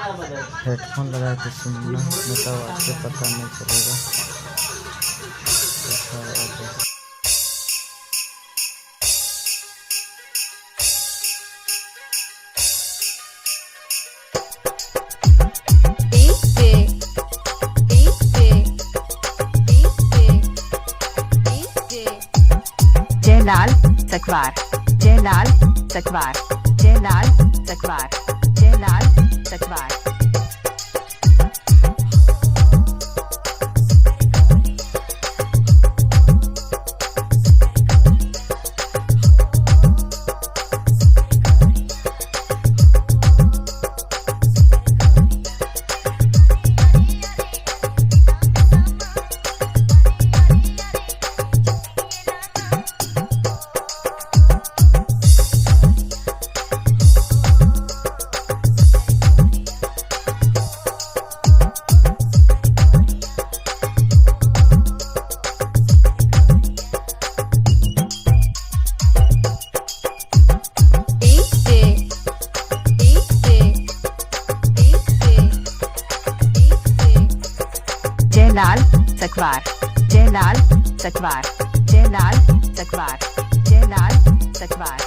Headphone लगा के सुनना, नहीं तो आवाज से पता नहीं चलेगा कैसा आवाज है। Jailal sakwar, Jailal sakwar, Jailal sakwar, Jailal sakwar। Jailal sakwar, Jailal sakwar, Jailal sakwar, Jailal sakwar।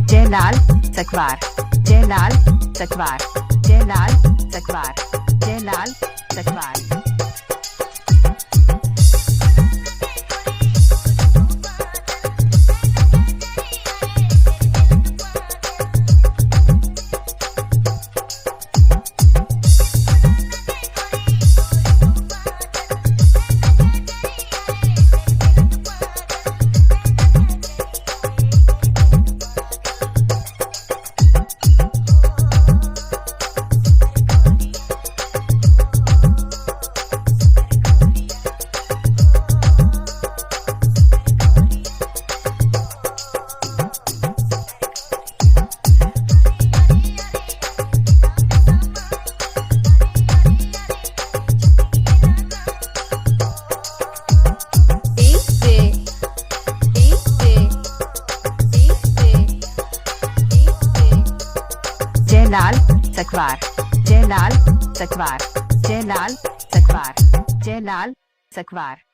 Jailal sakwar, Jailal sakwar, Jailal sakwar, Jailal sakwar। Jailal sakwar, Jailal sakwar, Jailal sakwar, Jailal sakwar।